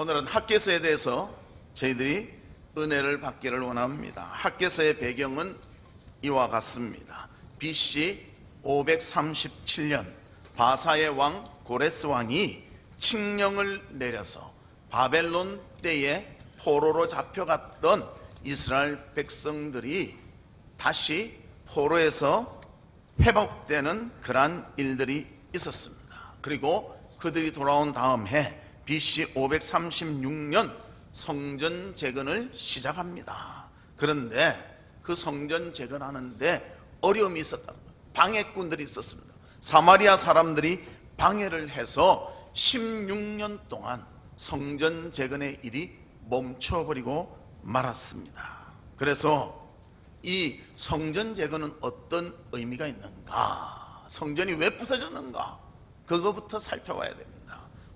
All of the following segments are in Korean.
오늘은 학개서에 대해서 저희들이 은혜를 받기를 원합니다. 학개서의 배경은 이와 같습니다. BC 537년 바사의 왕 고레스 왕이 칙령을 내려서 바벨론 때에 포로로 잡혀갔던 이스라엘 백성들이 다시 포로에서 회복되는 그러한 일들이 있었습니다. 그리고 그들이 돌아온 다음 해 BC 536년 성전 재건을 시작합니다. 그런데 그 성전 재건하는데 어려움이 있었다는 거예요. 방해꾼들이 있었습니다. 사마리아 사람들이 방해를 해서 16년 동안 성전 재건의 일이 멈춰버리고 말았습니다. 그래서 이 성전 재건은 어떤 의미가 있는가? 성전이 왜 부서졌는가? 그거부터 살펴봐야 됩니다.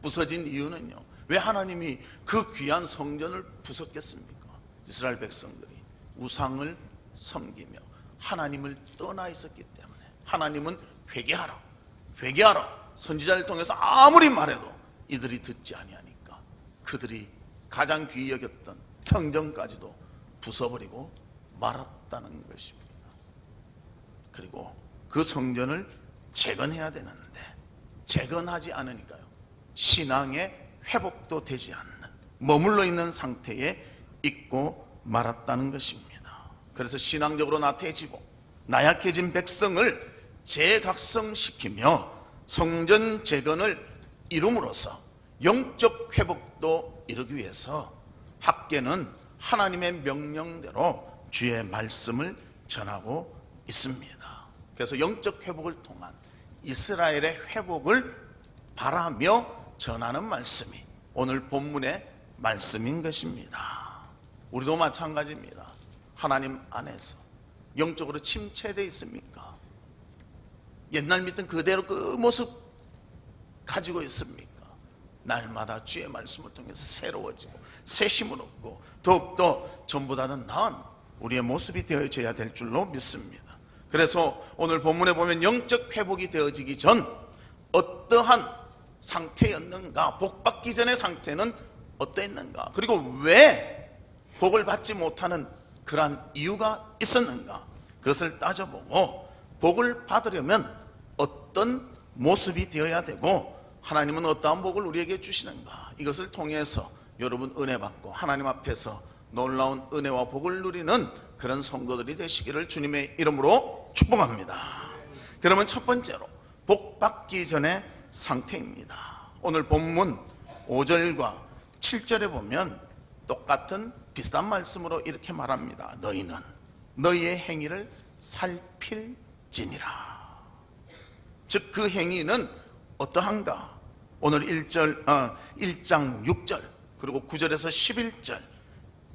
부서진 이유는요, 왜 하나님이 그 귀한 성전을 부쉈겠습니까? 이스라엘 백성들이 우상을 섬기며 하나님을 떠나 있었기 때문에. 하나님은 회개하라, 회개하라 선지자를 통해서 아무리 말해도 이들이 듣지 아니하니까 그들이 가장 귀히 여겼던 성전까지도 부숴버리고 말았다는 것입니다. 그리고 그 성전을 재건해야 되는데 재건하지 않으니까요, 신앙의 회복도 되지 않는, 머물러 있는 상태에 있고 말았다는 것입니다. 그래서 신앙적으로 나태해지고 나약해진 백성을 재각성시키며 성전 재건을 이룸으로써 영적 회복도 이루기 위해서 학개는 하나님의 명령대로 주의 말씀을 전하고 있습니다. 그래서 영적 회복을 통한 이스라엘의 회복을 바라며 전하는 말씀이 오늘 본문의 말씀인 것입니다. 우리도 마찬가지입니다. 하나님 안에서 영적으로 침체되어 있습니까? 옛날 믿던 그대로 그 모습 가지고 있습니까? 날마다 주의 말씀을 통해서 새로워지고 새 힘을 얻고 더욱더 전보다는 나은 우리의 모습이 되어져야 될 줄로 믿습니다. 그래서 오늘 본문에 보면 영적 회복이 되어지기 전 어떠한 상태였는가, 복받기 전의 상태는 어떠했는가, 그리고 왜 복을 받지 못하는 그러한 이유가 있었는가, 그것을 따져보고 복을 받으려면 어떤 모습이 되어야 되고 하나님은 어떠한 복을 우리에게 주시는가, 이것을 통해서 여러분 은혜 받고 하나님 앞에서 놀라운 은혜와 복을 누리는 그런 성도들이 되시기를 주님의 이름으로 축복합니다. 그러면 첫 번째로 복받기 전의 상태입니다. 오늘 본문 5절과 7절에 보면 똑같은 비슷한 말씀으로 이렇게 말합니다. 너희는 너희의 행위를 살필지니라. 즉 그 행위는 어떠한가? 오늘 1장 6절 그리고 9절에서 11절,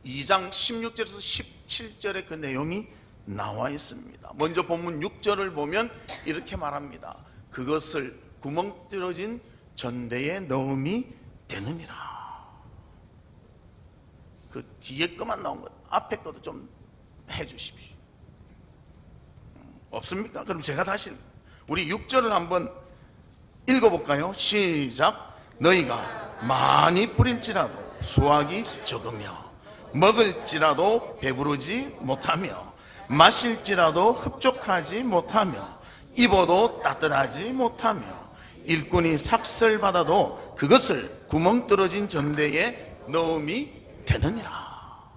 2장 16절에서 17절의 그 내용이 나와 있습니다. 먼저 본문 6절을 보면 이렇게 말합니다. 그것을 구멍 뚫어진 전대에 넣음이 되느니라. 그 뒤에 것만 나온 것, 앞에 것도 좀 해주십시오. 없습니까? 그럼 제가 다시 우리 6절을 한번 읽어볼까요? 시작. 너희가 많이 뿌릴지라도 수확이 적으며 먹을지라도 배부르지 못하며 마실지라도 흡족하지 못하며 입어도 따뜻하지 못하며 일꾼이 삭설받아도 그것을 구멍 뚫어진 전대에 넣음이 되느니라.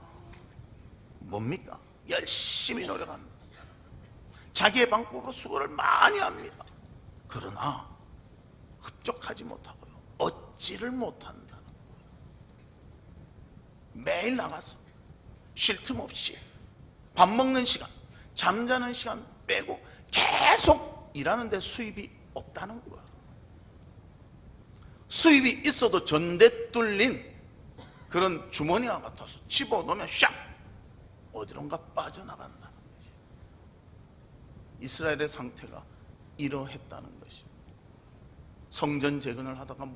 뭡니까? 열심히 노력합니다. 자기의 방법으로 수고를 많이 합니다. 그러나 흡족하지 못하고요, 얻지를 못한다는 거예요. 매일 나가서 쉴 틈 없이 밥 먹는 시간, 잠자는 시간 빼고 계속 일하는데 수입이 없다는 거예요. 수입이 있어도 전대 뚫린 그런 주머니와 같아서 집어넣으면 샥 어디론가 빠져나간다는 것이 이스라엘의 상태가 이러했다는 것입니다. 성전 재건을 하다가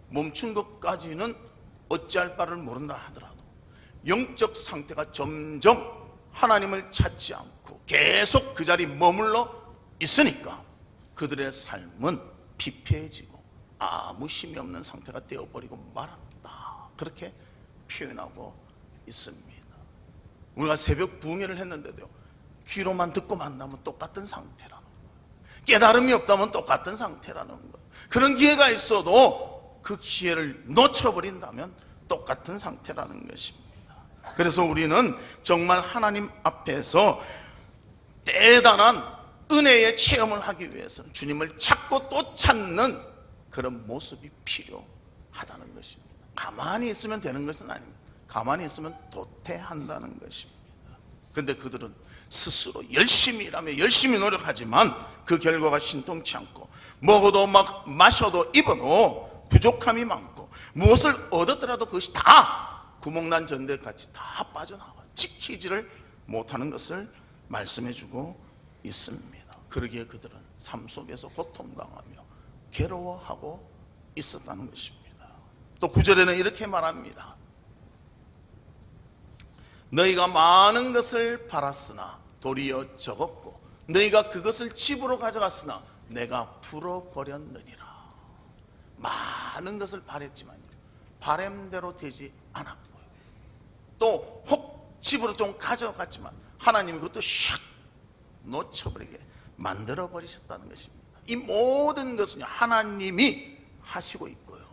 멈춘 것까지는 어찌할 바를 모른다 하더라도 영적 상태가 점점 하나님을 찾지 않고 계속 그 자리에 머물러 있으니까 그들의 삶은 피폐해지고 아무 힘이 없는 상태가 되어버리고 말았다. 그렇게 표현하고 있습니다. 우리가 새벽 부흥회를 했는데도요, 귀로만 듣고 만나면 똑같은 상태라는 거예요. 깨달음이 없다면 똑같은 상태라는 거예요. 그런 기회가 있어도 그 기회를 놓쳐버린다면 똑같은 상태라는 것입니다. 그래서 우리는 정말 하나님 앞에서 대단한 은혜의 체험을 하기 위해서는 주님을 찾고 또 찾는 그런 모습이 필요하다는 것입니다. 가만히 있으면 되는 것은 아닙니다. 가만히 있으면 도태한다는 것입니다. 그런데 그들은 스스로 열심히 일하며 열심히 노력하지만 그 결과가 신통치 않고, 먹어도 막 마셔도 입어도 부족함이 많고, 무엇을 얻었더라도 그것이 다 구멍난 전대같이 다 빠져나와 지키지를 못하는 것을 말씀해주고 있습니다. 그러기에 그들은 삶 속에서 고통당하며 괴로워하고 있었다는 것입니다. 또 9절에는 이렇게 말합니다. 너희가 많은 것을 팔았으나 도리어 적었고, 너희가 그것을 집으로 가져갔으나 내가 풀어버렸느니라. 많은 것을 바랬지만 바램대로 되지 않았고요, 또 혹 집으로 좀 가져갔지만 하나님이 그것도 샥 놓쳐버리게 만들어버리셨다는 것입니다. 이 모든 것은 하나님이 하시고 있고요,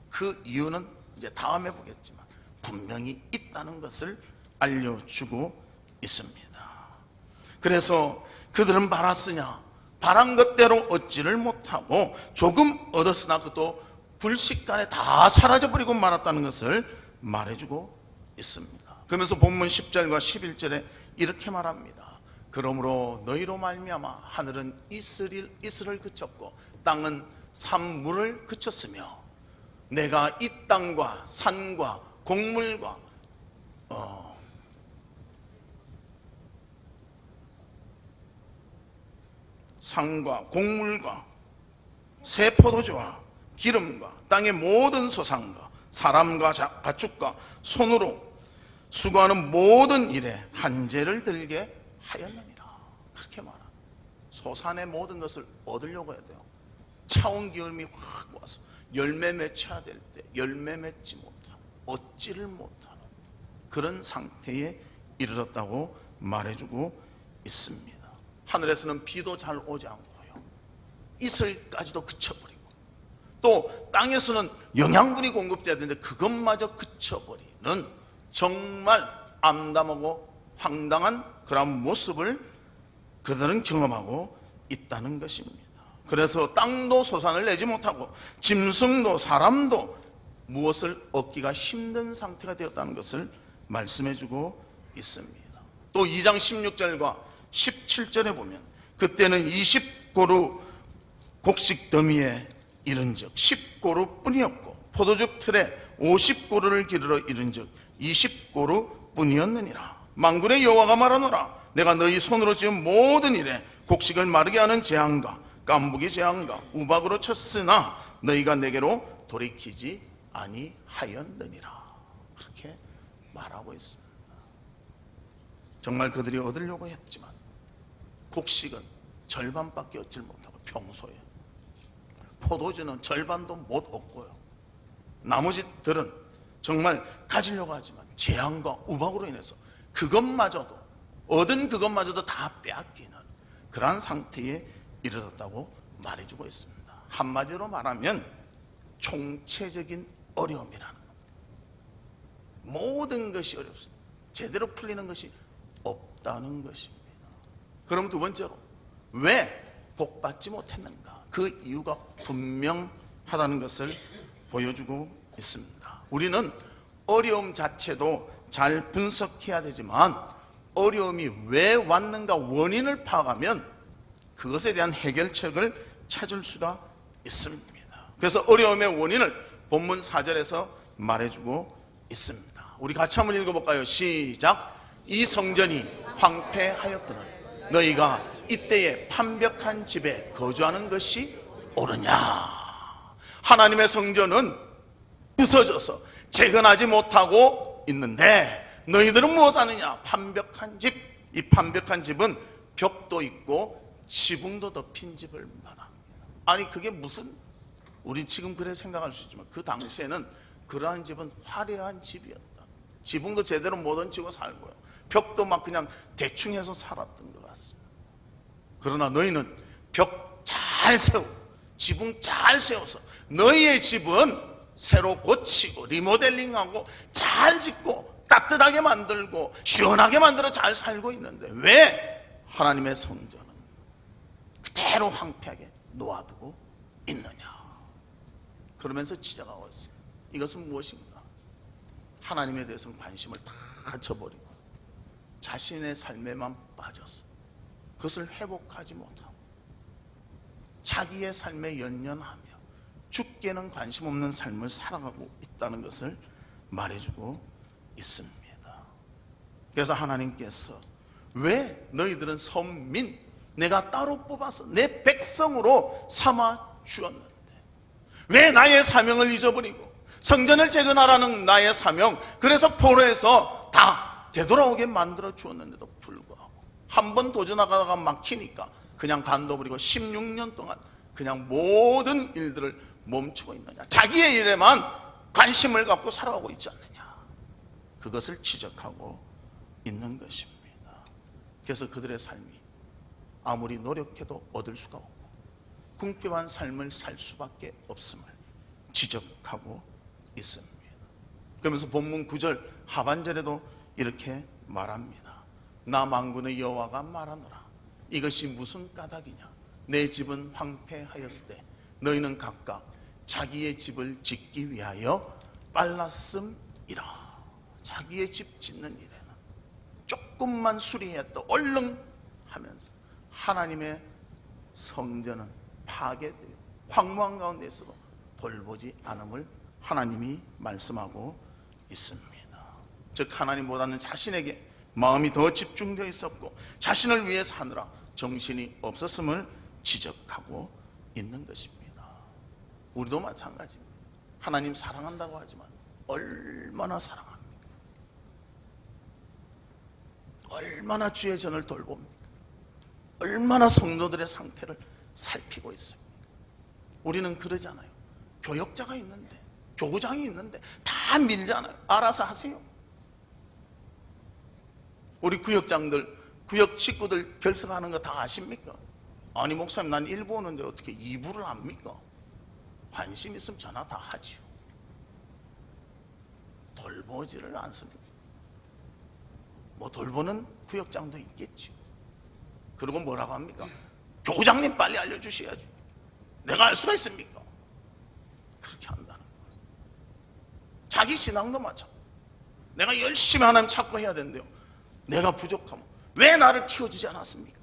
그 이유는 이제 다음에 보겠지만 분명히 있다는 것을 알려주고 있습니다. 그래서 그들은 바랐으냐, 바란 것대로 얻지를 못하고 조금 얻었으나 그것도 불식간에 다 사라져버리고 말았다는 것을 말해주고 있습니다. 그러면서 본문 10절과 11절에 이렇게 말합니다. 그러므로 너희로 말미암아 하늘은 이슬을 그쳤고 땅은 산물을 그쳤으며 내가 이 땅과 산과 곡물과 산과 곡물과 새 포도주와 기름과 땅의 모든 소산과 사람과 가축과 손으로 수고하는 모든 일에 한재를 들게 하였느니라. 그렇게 말합니다. 소산의 모든 것을 얻으려고 해야 돼요. 차원 기름이 확 와서 열매 맺혀야 될 때 열매 맺지 못하는, 얻지를 못하는 그런 상태에 이르렀다고 말해주고 있습니다. 하늘에서는 비도 잘 오지 않고요, 이슬까지도 그쳐버리고, 또 땅에서는 영양분이 공급돼야 되는데 그것마저 그쳐버리는 정말 암담하고 황당한 그런 모습을 그들은 경험하고 있다는 것입니다. 그래서 땅도 소산을 내지 못하고 짐승도 사람도 무엇을 얻기가 힘든 상태가 되었다는 것을 말씀해주고 있습니다. 또 2장 16절과 17절에 보면 그때는 20고루 곡식 더미에 이른즉 10고루 뿐이었고 포도즙 틀에 50고루를 기르러 이른즉 20고루 뿐이었느니라. 만군의 여호와가 말하노라. 내가 너희 손으로 지은 모든 일에 곡식을 마르게 하는 재앙과 깐부기 재앙과 우박으로 쳤으나 너희가 내게로 돌이키지 아니하였느니라. 그렇게 말하고 있습니다. 정말 그들이 얻으려고 했지만 곡식은 절반밖에 얻지 못하고, 평소에 포도주는 절반도 못 얻고요, 나머지들은 정말 가지려고 하지만 재앙과 우박으로 인해서 그것마저도, 얻은 그것마저도 다 빼앗기는 그러한 상태에 이르렀다고 말해주고 있습니다. 한마디로 말하면 총체적인 어려움이라는 겁니다. 모든 것이 어렵습니다. 제대로 풀리는 것이 없다는 것입니다. 그럼 두 번째로 왜 복받지 못했는가? 그 이유가 분명하다는 것을 보여주고 있습니다. 우리는 어려움 자체도 잘 분석해야 되지만 어려움이 왜 왔는가 원인을 파악하면 그것에 대한 해결책을 찾을 수가 있습니다. 그래서 어려움의 원인을 본문 4절에서 말해주고 있습니다. 우리 같이 한번 읽어볼까요? 시작. 이 성전이 황폐하였거늘 너희가 이때에 판벽한 집에 거주하는 것이 옳으냐. 하나님의 성전은 부서져서 재건하지 못하고 있는데 너희들은 무엇 하느냐? 판벽한 집. 이 판벽한 집은 벽도 있고 지붕도 덮인 집을 말합니다. 아니 그게 무슨 우리 지금 그래 생각할 수 있지만 그 당시에는 그러한 집은 화려한 집이었다. 지붕도 제대로 못 얹히고 살고요, 벽도 막 그냥 대충 해서 살았던 것 같습니다. 그러나 너희는 벽 잘 세우고 지붕 잘 세워서 너희의 집은 새로 고치고 리모델링하고 잘 짓고 따뜻하게 만들고 시원하게 만들어 잘 살고 있는데 왜 하나님의 성전은 그대로 황폐하게 놓아두고 있느냐. 그러면서 지적하고 있어요. 이것은 무엇인가? 하나님에 대해서는 관심을 다 저버리고 자신의 삶에만 빠져서 그것을 회복하지 못하고 자기의 삶에 연연하며 죽게는 관심 없는 삶을 살아가고 있다는 것을 말해주고 있습니다. 그래서 하나님께서 왜 너희들은 선민, 내가 따로 뽑아서 내 백성으로 삼아 주었는데 왜 나의 사명을 잊어버리고 성전을 재건하라는 나의 사명, 그래서 포로에서 다 되돌아오게 만들어 주었는데도 불구하고 한 번 도전하다가 막히니까 그냥 간둬버리고 16년 동안 그냥 모든 일들을 멈추고 있느냐, 자기의 일에만 관심을 갖고 살아가고 있지 않느냐, 그것을 지적하고 있는 것입니다. 그래서 그들의 삶이 아무리 노력해도 얻을 수가 없고 궁핍한 삶을 살 수밖에 없음을 지적하고 있습니다. 그러면서 본문 9절 하반절에도 이렇게 말합니다. 나 만군의 여호와가 말하노라. 이것이 무슨 까닭이냐? 내 집은 황폐하였을 때 너희는 각각 자기의 집을 짓기 위하여 빨랐음이라. 자기의 집 짓는 일에는 조금만 수리했다 얼른 하면서 하나님의 성전은 파괴되어 황무한 가운데서도 돌보지 않음을 하나님이 말씀하고 있습니다. 즉 하나님보다는 자신에게 마음이 더 집중되어 있었고 자신을 위해 사느라 정신이 없었음을 지적하고 있는 것입니다. 우리도 마찬가지입니다. 하나님 사랑한다고 하지만 얼마나 사랑합니까? 얼마나 주의 전을 돌봅니까? 얼마나 성도들의 상태를 살피고 있습니까? 우리는 그러잖아요. 교역자가 있는데, 교구장이 있는데 다 밀잖아요. 알아서 하세요. 우리 구역장들, 구역 식구들 결석하는 거 다 아십니까? 아니 목사님 난 1부 오는데 어떻게 2부를 압니까? 관심 있으면 전화 다 하지요. 돌보지를 않습니다. 뭐 돌보는 구역장도 있겠죠. 그리고 뭐라고 합니까? 교장님 빨리 알려주셔야죠. 내가 알 수가 있습니까? 그렇게 한다는 거예요. 자기 신앙도 마찬가지. 내가 열심히 하나님 찾고 해야 된대요. 내가 부족하면 왜 나를 키워주지 않았습니까?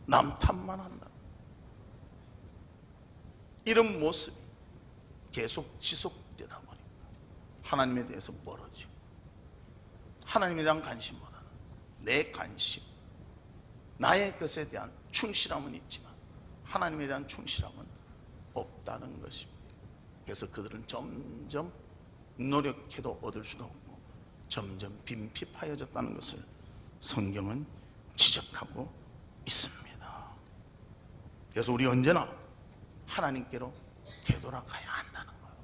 남 탓만 한다. 이런 모습이 계속 지속되다 보니까 하나님에 대해서 멀어지고 하나님에 대한 관심보다는 내 관심, 나의 것에 대한 충실함은 있지만 하나님에 대한 충실함은 없다는 것입니다. 그래서 그들은 점점 노력해도 얻을 수가 없고 점점 빈핍하여졌다는 것을 성경은 지적하고 있습니다. 그래서 우리 언제나 하나님께로 되돌아가야 한다는 거예요.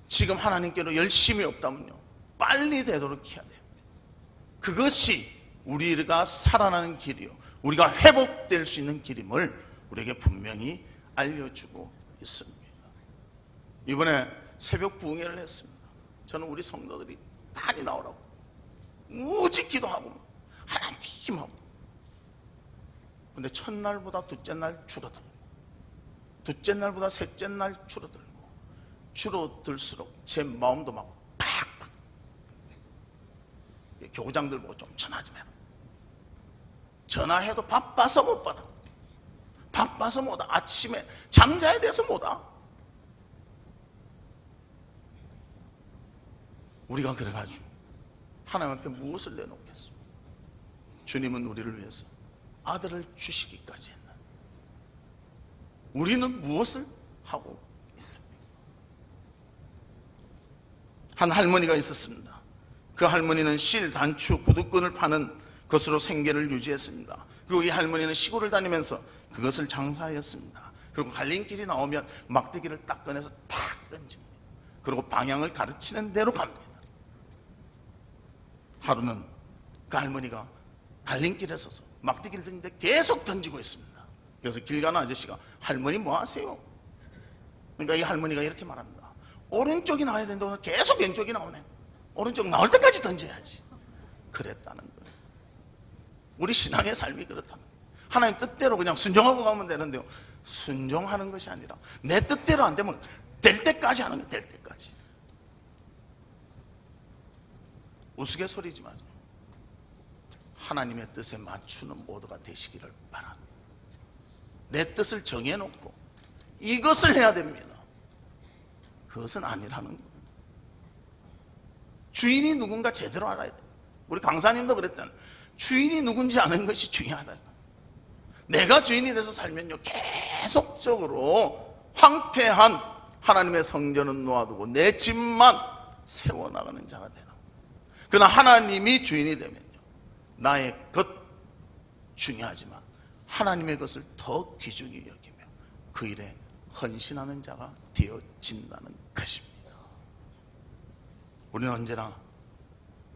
지금 하나님께로 열심히 없다면요 빨리 되돌아가야 돼요. 그것이 우리가 살아나는 길이요 우리가 회복될 수 있는 길임을 우리에게 분명히 알려주고 있습니다. 이번에 새벽 부흥회를 했습니다. 저는 우리 성도들이 많이 나오라고 무지 기도하고 하나님 힘하고, 근데 첫날보다 둘째 날 줄어들고 둘째 날보다 셋째 날 줄어들고 줄어들수록 제 마음도 막 팍팍. 교구장들 보고 좀 전화 좀 해라. 전화해도 바빠서 못 받아. 바빠서 못 와. 아침에 잠자야 돼서 못 와. 우리가 그래가지고 하나님 앞에 무엇을 내놓겠습니까? 주님은 우리를 위해서 아들을 주시기까지 했나? 우리는 무엇을 하고 있습니까? 한 할머니가 있었습니다. 그 할머니는 실, 단추, 구두끈을 파는 것으로 생계를 유지했습니다. 그리고 이 할머니는 시골을 다니면서 그것을 장사하였습니다. 그리고 갈림길이 나오면 막대기를 딱 꺼내서 탁 던집니다. 그리고 방향을 가르치는 대로 갑니다. 하루는 그 할머니가 갈림길에 서서 막대기를 던지는데 계속 던지고 있습니다. 그래서 길 가는 아저씨가 할머니 뭐 하세요? 그러니까 이 할머니가 이렇게 말합니다. 오른쪽이 나와야 되는데 오늘 계속 왼쪽이 나오네. 오른쪽 나올 때까지 던져야지. 그랬다는 거예요. 우리 신앙의 삶이 그렇다는 거예요. 하나님 뜻대로 그냥 순종하고 가면 되는데요, 순종하는 것이 아니라 내 뜻대로 안 되면 될 때까지 하는 거예요. 될 때까지. 우스갯소리지만 하나님의 뜻에 맞추는 모두가 되시기를 바랍니다. 내 뜻을 정해놓고 이것을 해야 됩니다. 그것은 아니라는 거예요. 주인이 누군가 제대로 알아야 돼요. 우리 강사님도 그랬잖아요. 주인이 누군지 아는 것이 중요하다. 내가 주인이 돼서 살면요, 계속적으로 황폐한 하나님의 성전은 놓아두고 내 집만 세워나가는 자가 되라. 그러나 하나님이 주인이 되면요, 나의 것 중요하지만 하나님의 것을 더 귀중히 여기며 그 일에 헌신하는 자가 되어진다는 것입니다. 우리는 언제나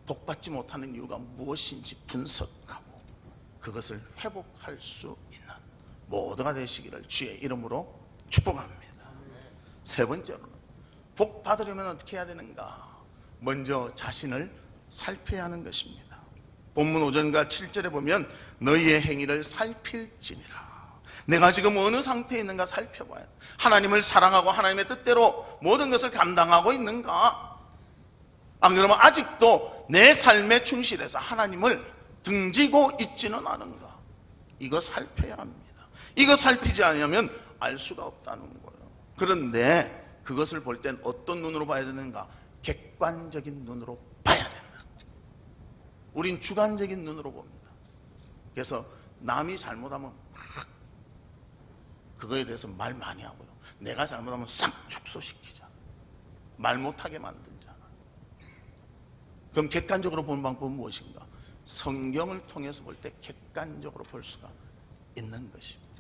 복받지 못하는 이유가 무엇인지 분석하고 그것을 회복할 수 있는 모두가 되시기를 주의 이름으로 축복합니다. 세 번째로는 복 받으려면 어떻게 해야 되는가? 먼저 자신을 살펴야 하는 것입니다. 본문 5절과 7절에 보면 너희의 행위를 살필지니라. 내가 지금 어느 상태에 있는가 살펴봐야 돼. 하나님을 사랑하고 하나님의 뜻대로 모든 것을 감당하고 있는가? 안 그러면 아직도 내 삶에 충실해서 하나님을 등지고 있지는 않은가? 이거 살펴야 합니다. 이거 살피지 않으면 알 수가 없다는 거예요. 그런데 그것을 볼 땐 어떤 눈으로 봐야 되는가? 객관적인 눈으로 봐야 됩니다. 우린 주관적인 눈으로 봅니다. 그래서 남이 잘못하면 막 그거에 대해서 말 많이 하고요, 내가 잘못하면 싹 축소시키자, 말 못하게 만들자. 그럼 객관적으로 보는 방법은 무엇인가? 성경을 통해서 볼 때 객관적으로 볼 수가 있는 것입니다.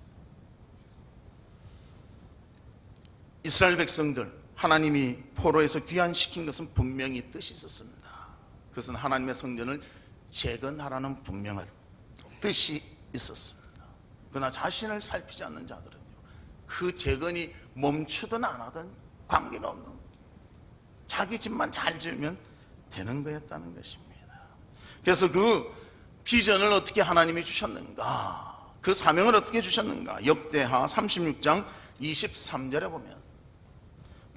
이스라엘 백성들 하나님이 포로에서 귀환시킨 것은 분명히 뜻이 있었습니다. 그것은 하나님의 성전을 재건하라는 분명한 뜻이 있었습니다. 그러나 자신을 살피지 않는 자들은요, 그 재건이 멈추든 안 하든 관계가 없는 거예요. 자기 집만 잘 지으면 되는 거였다는 것입니다. 그래서 그 비전을 어떻게 하나님이 주셨는가, 그 사명을 어떻게 주셨는가? 역대하 36장 23절에 보면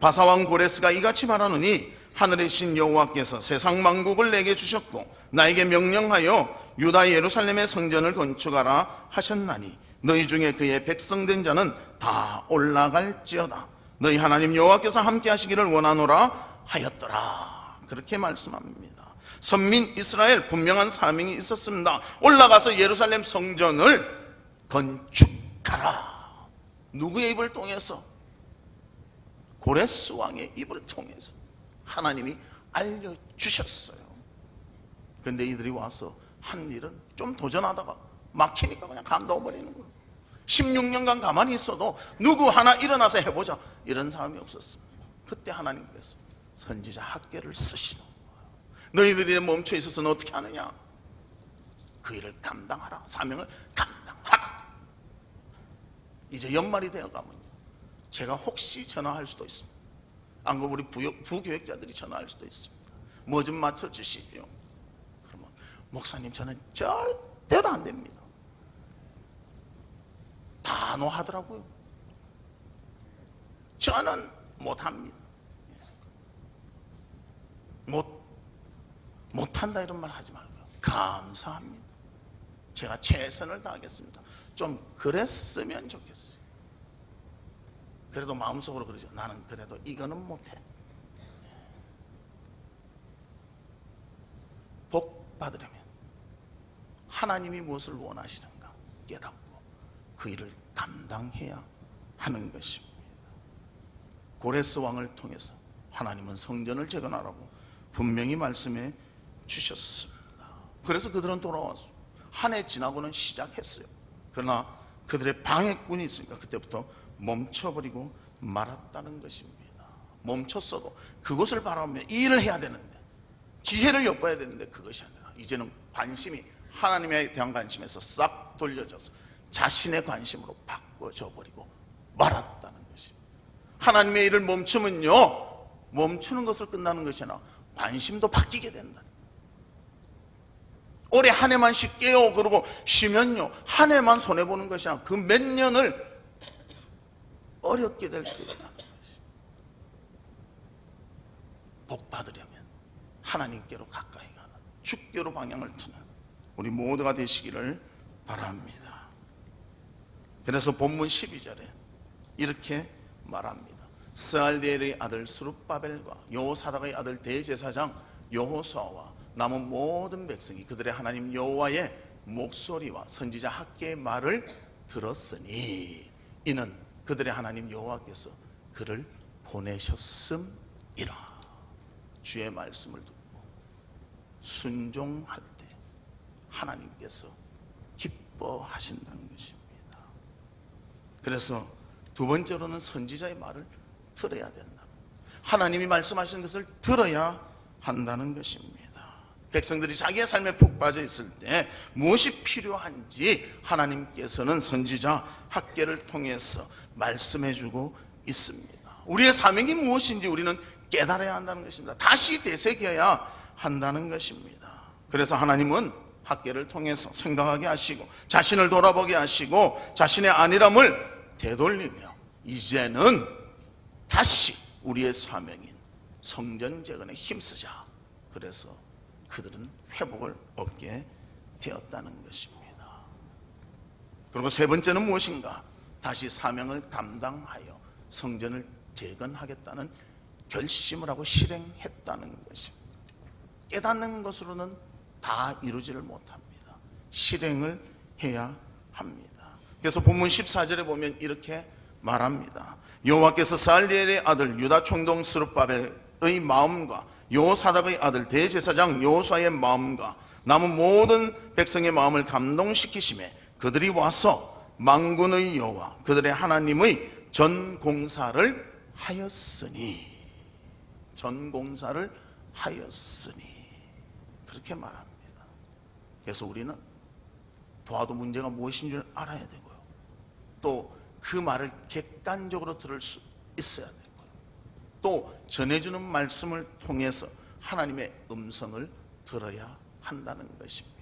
바사왕 고레스가 이같이 말하노니 하늘의 신 여호와께서 세상 만국을 내게 주셨고 나에게 명령하여 유다 예루살렘의 성전을 건축하라 하셨나니 너희 중에 그의 백성된 자는 다 올라갈지어다. 너희 하나님 여호와께서 함께 하시기를 원하노라 하였더라. 그렇게 말씀합니다. 선민 이스라엘 분명한 사명이 있었습니다. 올라가서 예루살렘 성전을 건축하라. 누구의 입을 통해서? 고레스 왕의 입을 통해서 하나님이 알려주셨어요. 그런데 이들이 와서 한 일은 좀 도전하다가 막히니까 그냥 간둬버리는 거예요. 16년간 가만히 있어도 누구 하나 일어나서 해보자 이런 사람이 없었습니다. 그때 하나님께서 선지자 학계를 쓰시는 거예요. 너희들이 멈춰 있어서는 어떻게 하느냐? 그 일을 감당하라. 사명을 감당하라. 이제 연말이 되어가면요, 제가 혹시 전화할 수도 있습니다. 안 그러면 우리 부교육자들이 전화할 수도 있습니다. 뭐 좀 맞춰주시죠. 그러면 목사님 저는 절대로 안 됩니다. 단호하더라고요. 저는 못합니다. 못한다 이런 말 하지 말고요, 감사합니다. 제가 최선을 다하겠습니다. 좀 그랬으면 좋겠어요. 그래도 마음속으로 그러죠. 나는 그래도 이거는 못해. 복 받으려면 하나님이 무엇을 원하시는가 깨닫고 그 일을 감당해야 하는 것입니다. 고레스 왕을 통해서 하나님은 성전을 재건하라고 분명히 말씀해 주셨습니다. 그래서 그들은 돌아왔어요. 한 해 지나고는 시작했어요. 그러나 그들의 방해꾼이 있으니까 그때부터 멈춰버리고 말았다는 것입니다. 멈췄어도 그것을 바라보며 이 일을 해야 되는데, 기회를 엿봐야 되는데 그것이 아니라 이제는 관심이 하나님에 대한 관심에서 싹 돌려져서 자신의 관심으로 바꿔져 버리고 말았다는 것입니다. 하나님의 일을 멈추면요, 멈추는 것을 끝나는 것이 아니라 관심도 바뀌게 된다. 올해 한 해만 쉴게요 그러고 쉬면요, 한 해만 손해보는 것이 아니라 그 몇 년을 어렵게 될 수도 있다는 것입니다. 복 받으려면 하나님께로 가까이 가는, 주께로 방향을 트는 우리 모두가 되시기를 바랍니다. 그래서 본문 12절에 이렇게 말합니다. 스알디엘의 아들 스룹바벨과 여호사닥의 아들 대제사장 여호수아와 남은 모든 백성이 그들의 하나님 여호와의 목소리와 선지자 학개의 말을 들었으니 이는 그들의 하나님 여호와께서 그를 보내셨음이라. 주의 말씀을 듣고 순종할 때 하나님께서 기뻐하신다는 것입니다. 그래서 두 번째로는 선지자의 말을 들어야 된다. 하나님이 말씀하시는 것을 들어야 한다는 것입니다. 백성들이 자기의 삶에 푹 빠져 있을 때 무엇이 필요한지 하나님께서는 선지자 학개를 통해서 말씀해 주고 있습니다. 우리의 사명이 무엇인지 우리는 깨달아야 한다는 것입니다. 다시 되새겨야 한다는 것입니다. 그래서 하나님은 학개를 통해서 생각하게 하시고 자신을 돌아보게 하시고 자신의 안일함을 되돌리며 이제는 다시 우리의 사명인 성전 재건에 힘쓰자. 그래서 그들은 회복을 얻게 되었다는 것입니다. 그리고 세 번째는 무엇인가? 다시 사명을 감당하여 성전을 재건하겠다는 결심을 하고 실행했다는 것입니다. 깨닫는 것으로는 다 이루지를 못합니다. 실행을 해야 합니다. 그래서 본문 14절에 보면 이렇게 말합니다. 여호와께서 스알디엘의 아들 유다 총독 스룹바벨의 마음과 여호사닥의 아들 대제사장 여호수아의 마음과 남은 모든 백성의 마음을 감동시키심에 그들이 와서 만군의 여호와 그들의 하나님의 전공사를 하였으니, 전공사를 하였으니 그렇게 말합니다. 그래서 우리는 도와도 문제가 무엇인 줄 알아야 되고요, 또 그 말을 객관적으로 들을 수 있어야 되고요, 또 전해주는 말씀을 통해서 하나님의 음성을 들어야 한다는 것입니다.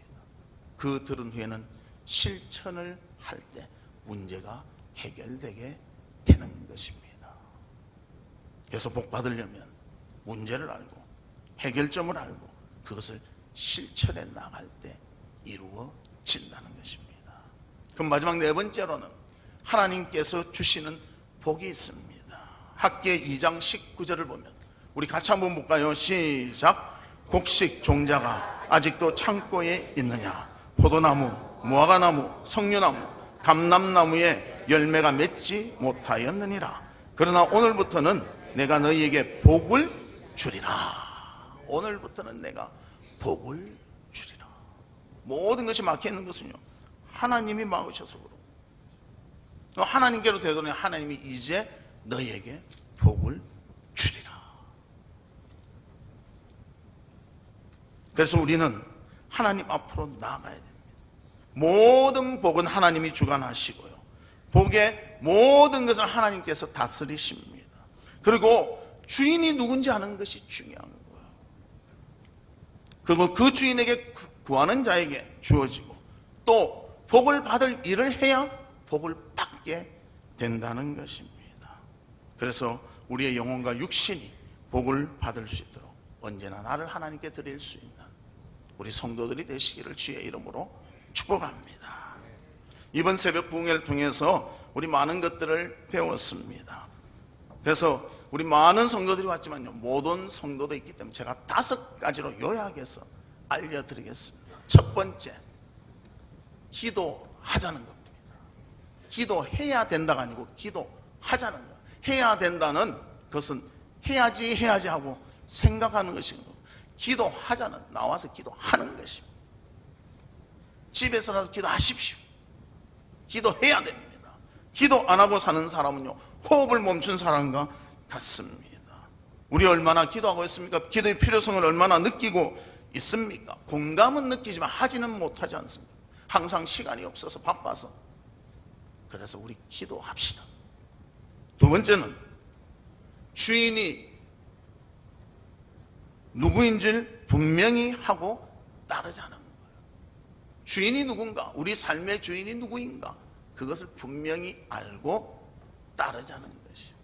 그 들은 후에는 실천을 할 때 문제가 해결되게 되는 것입니다. 그래서 복 받으려면 문제를 알고 해결점을 알고 그것을 실천해 나갈 때 이루어진다는 것입니다. 그럼 마지막 네 번째로는 하나님께서 주시는 복이 있습니다. 학개 2장 19절을 보면 우리 같이 한번 볼까요? 시작. 곡식 종자가 아직도 창고에 있느냐? 포도나무, 무화과나무, 석류나무, 감람나무에 열매가 맺지 못하였느니라. 그러나 오늘부터는 내가 너희에게 복을 주리라. 오늘부터는 내가 복을 주리라. 모든 것이 막혀있는 것은요, 하나님이 막으셔서 그렇고, 하나님께로 되돌리니 하나님이 이제 너희에게 복을 주리라. 그래서 우리는 하나님 앞으로 나아가야 됩니다. 모든 복은 하나님이 주관하시고요, 복의 모든 것을 하나님께서 다스리십니다. 그리고 주인이 누군지 아는 것이 중요한 거예요. 그리고 그 주인에게 구하는 자에게 주어지고 또 복을 받을 일을 해야 복을 받게 된다는 것입니다. 그래서 우리의 영혼과 육신이 복을 받을 수 있도록 언제나 나를 하나님께 드릴 수 있는 우리 성도들이 되시기를 주의 이름으로 축복합니다. 이번 새벽 부흥회를 통해서 우리 많은 것들을 배웠습니다. 그래서 우리 많은 성도들이 왔지만요, 모든 성도도 있기 때문에 제가 5가지로 요약해서 알려드리겠습니다. 첫 번째, 기도하자는 겁니다. 기도해야 된다가 아니고 기도하자는 거예요. 해야 된다는 것은 해야지 하고 생각하는 것이고, 기도하자는 나와서 기도하는 것입니다. 집에서라도 기도하십시오. 기도해야 됩니다. 기도 안 하고 사는 사람은요, 호흡을 멈춘 사람과 같습니다. 우리 얼마나 기도하고 있습니까? 기도의 필요성을 얼마나 느끼고 있습니까? 공감은 느끼지만 하지는 못하지 않습니다. 항상 시간이 없어서 바빠서. 그래서 우리 기도합시다. 두 번째는 주인이 누구인지를 분명히 하고 따르자는 거예요. 주인이 누군가, 우리 삶의 주인이 누구인가, 그것을 분명히 알고 따르자는 것이요.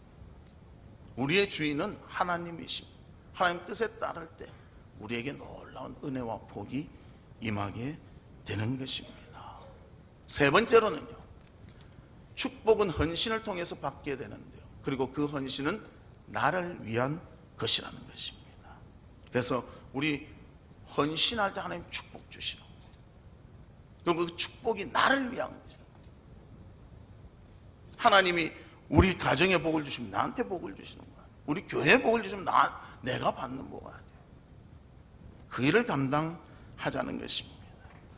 우리의 주인은 하나님이십니다. 하나님 뜻에 따를 때 우리에게 놀라운 은혜와 복이 임하게 되는 것입니다. 세 번째로는요, 축복은 헌신을 통해서 받게 되는데요, 그리고 그 헌신은 나를 위한 것이라는 것입니다. 그래서 우리 헌신할 때 하나님 축복 주시는 거예요. 그리고 그 축복이 나를 위한 거죠. 하나님이 우리 가정에 복을 주시면 나한테 복을 주시는 거예요. 우리 교회에 복을 주시면 내가 받는 복 아니에요. 그 일을 감당하자는 것입니다.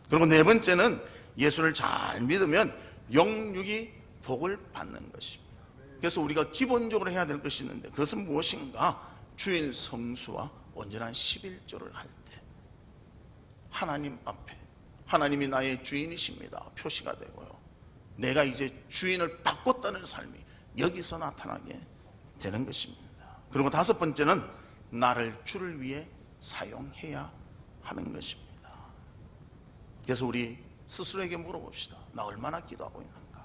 그리고 네 번째는 예수를 잘 믿으면 영육이 복을 받는 것입니다. 그래서 우리가 기본적으로 해야 될 것이 있는데, 그것은 무엇인가? 주일 성수와 온전한 11조를 할 때 하나님 앞에 하나님이 나의 주인이십니다 표시가 되고요, 내가 이제 주인을 바꿨다는 삶이 여기서 나타나게 되는 것입니다. 그리고 다섯 번째는 나를 주를 위해 사용해야 하는 것입니다. 그래서 우리 스스로에게 물어봅시다. 나 얼마나 기도하고 있는가?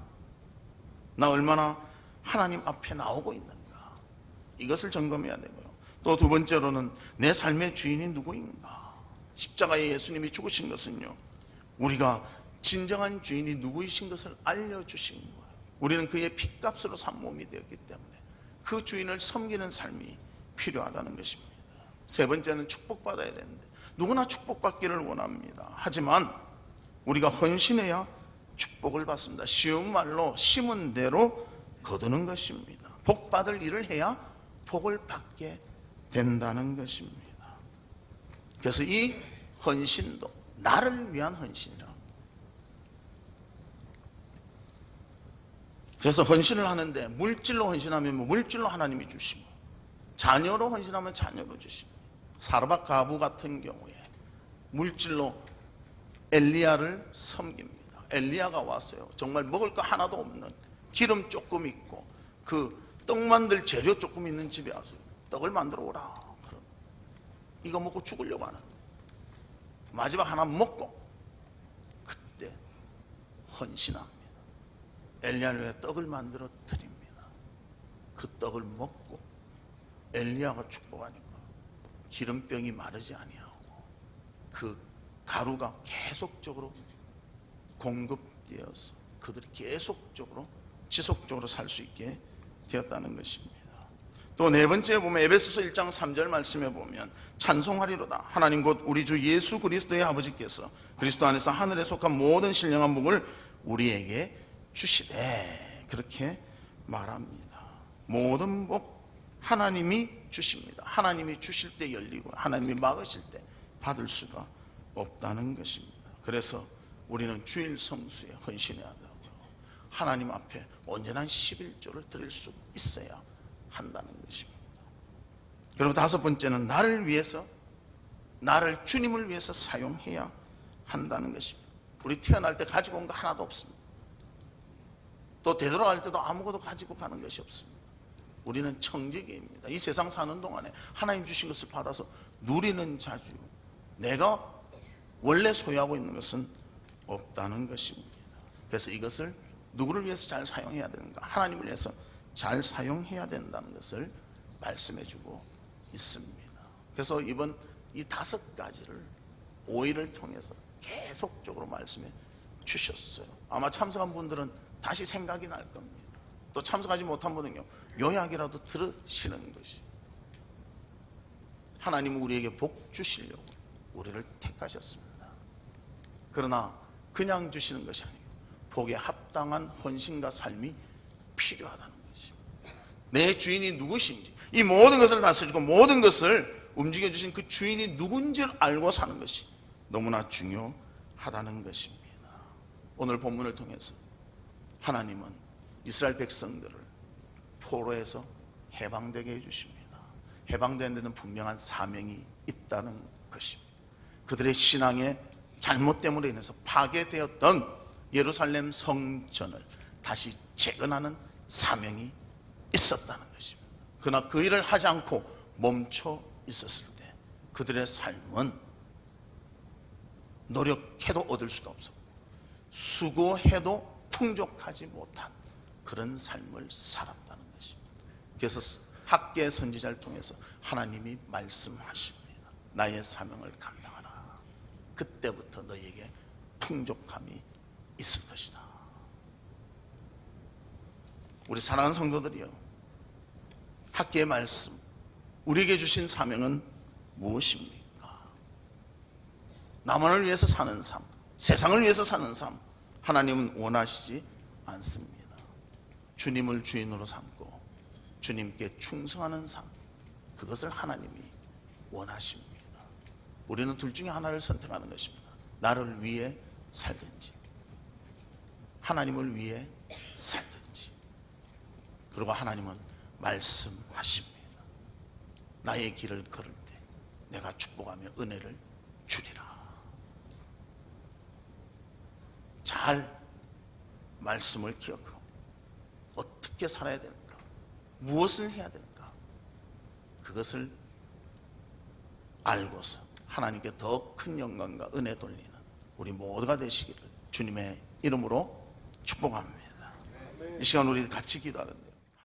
나 얼마나 하나님 앞에 나오고 있는가? 이것을 점검해야 되고요. 또 두 번째로는 내 삶의 주인이 누구인가? 십자가에 예수님이 죽으신 것은요, 우리가 진정한 주인이 누구이신 것을 알려주신 거예요. 우리는 그의 핏값으로 산 몸이 되었기 때문에 그 주인을 섬기는 삶이 필요하다는 것입니다. 세 번째는 축복받아야 되는데, 누구나 축복받기를 원합니다. 하지만 우리가 헌신해야 축복을 받습니다. 쉬운 말로 심은 대로 거두는 것입니다. 복받을 일을 해야 복을 받게 된다는 것입니다. 그래서 이 헌신도 나를 위한 헌신이라. 그래서 헌신을 하는데, 물질로 헌신하면 물질로 하나님이 주시고, 자녀로 헌신하면 자녀로 주시고, 사르밧 가부 같은 경우에 물질로 엘리야를 섬깁니다. 엘리야가 왔어요. 정말 먹을 거 하나도 없는, 기름 조금 있고 그 떡 만들 재료 조금 있는 집에 와서 떡을 만들어 오라. 그럼 이거 먹고 죽으려고 하는데, 마지막 하나 먹고 그때 헌신합니다. 엘리야를 위해 떡을 만들어 드립니다. 그 떡을 먹고 엘리야가 축복하니까 기름병이 마르지 아니하고 그 가루가 계속적으로 공급되어서 그들이 계속적으로 지속적으로 살 수 있게 되었다는 것입니다. 또 네 번째 보면 에베소서 1장 3절 말씀에 보면 찬송하리로다 하나님 곧 우리 주 예수 그리스도의 아버지께서 그리스도 안에서 하늘에 속한 모든 신령한 복을 우리에게 주시되, 그렇게 말합니다. 모든 복 하나님이 주십니다. 하나님이 주실 때 열리고 하나님이 막으실 때 받을 수가 없다는 것입니다. 그래서 우리는 주일 성수에 헌신해야 되고 하나님 앞에 온전한 11조를 드릴 수 있어야 한다는 것입니다. 그리고 다섯 번째는 나를 위해서, 나를 주님을 위해서 사용해야 한다는 것입니다. 우리 태어날 때 가지고 온 거 하나도 없습니다. 또 되돌아갈 때도 아무것도 가지고 가는 것이 없습니다. 우리는 청지기입니다. 이 세상 사는 동안에 하나님 주신 것을 받아서 누리는 자주, 내가 원래 소유하고 있는 것은 없다는 것입니다. 그래서 이것을 누구를 위해서 잘 사용해야 되는가? 하나님을 위해서 잘 사용해야 된다는 것을 말씀해주고 있습니다. 그래서 이번 이 5가지를 5일을 통해서 계속적으로 말씀해 주셨어요. 아마 참석한 분들은 다시 생각이 날 겁니다. 또 참석하지 못한 분은요, 요약이라도 들으시는 것이, 하나님은 우리에게 복 주시려고 우리를 택하셨습니다. 그러나 그냥 주시는 것이 아니고 복에 합당한 헌신과 삶이 필요하다는 것입니다. 내 주인이 누구신지, 이 모든 것을 다스리고 모든 것을 움직여주신 그 주인이 누군지를 알고 사는 것이 너무나 중요하다는 것입니다. 오늘 본문을 통해서 하나님은 이스라엘 백성들을 포로에서 해방되게 해주십니다. 해방되는 데는 분명한 사명이 있다는 것입니다. 그들의 신앙의 잘못 때문에 인해서 파괴되었던 예루살렘 성전을 다시 재건하는 사명이 있었다는 것입니다. 그러나 그 일을 하지 않고 멈춰 있었을 때 그들의 삶은 노력해도 얻을 수가 없었고 수고해도 풍족하지 못한 그런 삶을 살았다는 것입니다. 그래서 학계 선지자를 통해서 하나님이 말씀하십니다. 나의 사명을 감당하라. 그때부터 너에게 풍족함이 있을 것이다. 우리 사랑하는 성도들이요, 학계의 말씀, 우리에게 주신 사명은 무엇입니까? 나만을 위해서 사는 삶, 세상을 위해서 사는 삶, 하나님은 원하시지 않습니다. 주님을 주인으로 삼고 주님께 충성하는 삶, 그것을 하나님이 원하십니다. 우리는 둘 중에 하나를 선택하는 것입니다. 나를 위해 살든지 하나님을 위해 살든지. 그리고 하나님은 말씀하십니다. 나의 길을 걸을 때 내가 축복하며 은혜를 주리라. 잘 말씀을 기억하고 어떻게 살아야 될까, 무엇을 해야 될까, 그것을 알고서 하나님께 더 큰 영광과 은혜 돌리는 우리 모두가 되시기를 주님의 이름으로 축복합니다. 이 시간 우리 같이 기도하는데